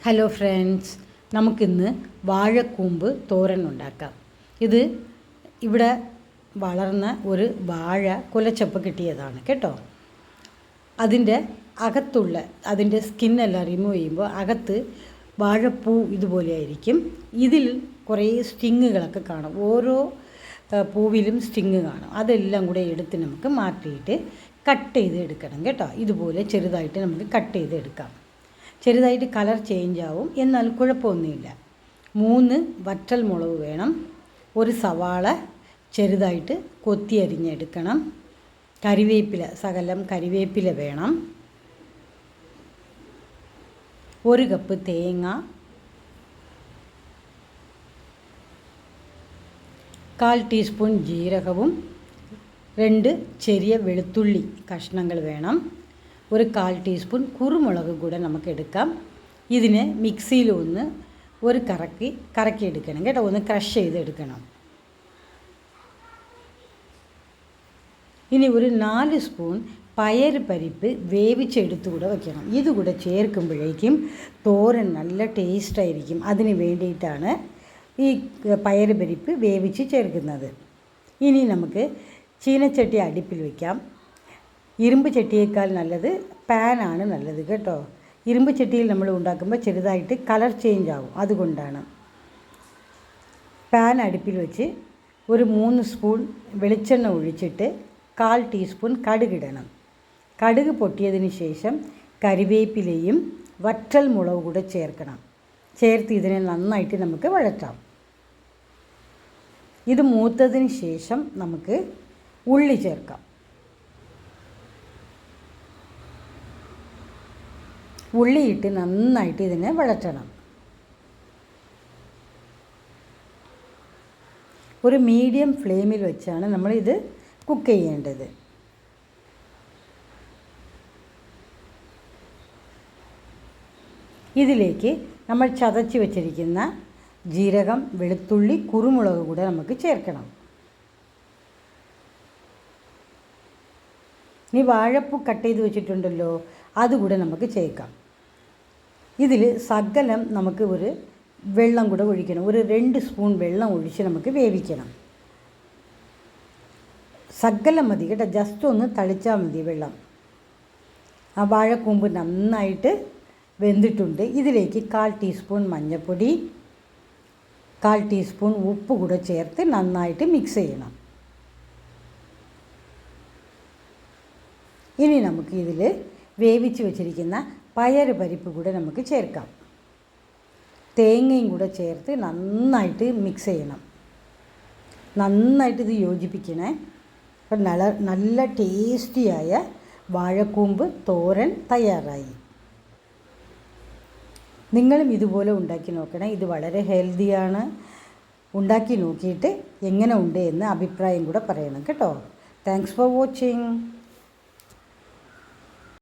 Hello friends, നമുക്കിന്ന് വാഴക്കൂമ്പ് തോരൻ ഉണ്ടാക്കാം. ഇത് ഇവിടെ വളർന്ന ഒരു വാഴ കുലച്ചപ്പ് കിട്ടിയതാണ് കേട്ടോ. അതിൻ്റെ അതിൻ്റെ സ്കിന്നെല്ലാം റിമൂവ് ചെയ്യുമ്പോൾ അകത്ത് വാഴപ്പൂ ഇതുപോലെ ആയിരിക്കും. ഇതിൽ കുറേ സ്റ്റിങ്ങുകളൊക്കെ കാണും. ഓരോ പൂവിലും സ്റ്റിങ് കാണും. അതെല്ലാം കൂടെ എടുത്ത് നമുക്ക് മാറ്റിയിട്ട് കട്ട് ചെയ്ത് എടുക്കണം കേട്ടോ. ഇതുപോലെ ചെറുതായിട്ട് നമുക്ക് കട്ട് ചെയ്ത് എടുക്കാം. ചെറുതായിട്ട് കളർ ചേഞ്ച് ആവും, എന്നാൽ കുഴപ്പമൊന്നുമില്ല. 3 വറ്റൽ മുളക് വേണം. ഒരു സവാള ചെറുതായിട്ട് കൊത്തി അരിഞ്ഞെടുക്കണം. കരിവേപ്പില വേണം. 1 കപ്പ് തേങ്ങ, 1/4 ടീസ്പൂൺ ജീരകവും 2 ചെറിയ വെളുത്തുള്ളി കഷ്ണങ്ങൾ വേണം. 1/4 ടീസ്പൂൺ കുരുമുളക് കൂടെ നമുക്ക് എടുക്കാം. ഇതിനെ മിക്സിയിൽ ഒരു കറക്കി എടുക്കണം കേട്ടോ. ഒന്ന് ക്രഷ് ചെയ്തെടുക്കണം. ഇനി ഒരു 4 സ്പൂൺ പരിപ്പ് വേവിച്ചെടുത്തുകൂടെ വയ്ക്കണം. ഇതുകൂടെ ചേർക്കുമ്പോഴേക്കും തോരൻ നല്ല ടേസ്റ്റായിരിക്കും. അതിന് വേണ്ടിയിട്ടാണ് ഈ പരിപ്പ് വേവിച്ച് ചേർക്കുന്നത്. ഇനി നമുക്ക് ചീനച്ചട്ടി അടുപ്പിൽ വയ്ക്കാം. ഇരുമ്പ് ചട്ടിയേക്കാൾ നല്ലത് പാനാണ് നല്ലത് കേട്ടോ. ഇരുമ്പ് ചട്ടിയിൽ നമ്മൾ ഉണ്ടാക്കുമ്പോൾ ചെറുതായിട്ട് കളർ ചേഞ്ച് ആവും, അതുകൊണ്ടാണ്. പാൻ അടുപ്പിൽ വെച്ച് ഒരു 3 സ്പൂൺ വെളിച്ചെണ്ണ ഒഴിച്ചിട്ട് 1/4 ടീസ്പൂൺ കടുകിടണം. കടുക് പൊട്ടിയതിന് ശേഷം കരിവേപ്പിലയും വറ്റൽ മുളക് കൂടെ ചേർക്കണം. ചേർത്ത് ഇതിനെ നന്നായിട്ട് നമുക്ക് വഴറ്റാം. ഇത് മൂത്തതിന് ശേഷം നമുക്ക് ഉള്ളി ചേർക്കാം. ഉള്ളിയിട്ട് നന്നായിട്ട് ഇതിനെ വഴറ്റണം. ഒരു മീഡിയം ഫ്ലെയിമിൽ വെച്ചാണ് നമ്മളിത് കുക്ക് ചെയ്യേണ്ടത്. ഇതിലേക്ക് നമ്മൾ ചതച്ച് വെച്ചിരിക്കുന്ന ജീരകം, വെളുത്തുള്ളി, കുരുമുളക് കൂടെ നമുക്ക് ചേർക്കണം. ഇനി വാഴപ്പൂ കട്ട് ചെയ്ത് വെച്ചിട്ടുണ്ടല്ലോ, അതുകൂടെ നമുക്ക് ചേർക്കാം. ഇതിൽ നമുക്ക് ഒരു വെള്ളം കൂടെ ഒഴിക്കണം. ഒരു 2 സ്പൂൺ വെള്ളം ഒഴിച്ച് നമുക്ക് വേവിക്കണം. മതി കേട്ടോ, ജസ്റ്റ് ഒന്ന് തളിച്ചാൽ മതി വെള്ളം. ആ വാഴക്കൂമ്പ് നന്നായിട്ട് വെന്തിട്ടുണ്ട്. ഇതിലേക്ക് 1/4 ടീസ്പൂൺ മഞ്ഞൾപ്പൊടി, 1/4 ടീസ്പൂൺ ഉപ്പ് കൂടെ ചേർത്ത് നന്നായിട്ട് മിക്സ് ചെയ്യണം. ഇനി നമുക്ക് ഇതിൽ വേവിച്ച് വെച്ചിരിക്കുന്ന പരിപ്പ് കൂടെ നമുക്ക് ചേർക്കാം. തേങ്ങയും കൂടെ ചേർത്ത് നന്നായിട്ട് മിക്സ് ചെയ്യണം. നന്നായിട്ട് ഇത് യോജിപ്പിക്കണേ. അപ്പം നല്ല ടേസ്റ്റിയായ വാഴക്കൂമ്പ് തോരൻ തയ്യാറായി. നിങ്ങളും ഇതുപോലെ ഉണ്ടാക്കി നോക്കണേ. ഇത് വളരെ ഹെൽത്തിയാണ്. ഉണ്ടാക്കി നോക്കിയിട്ട് എങ്ങനെ ഉണ്ട് എന്ന് അഭിപ്രായം കൂടെ പറയണം കേട്ടോ. Thanks for watching.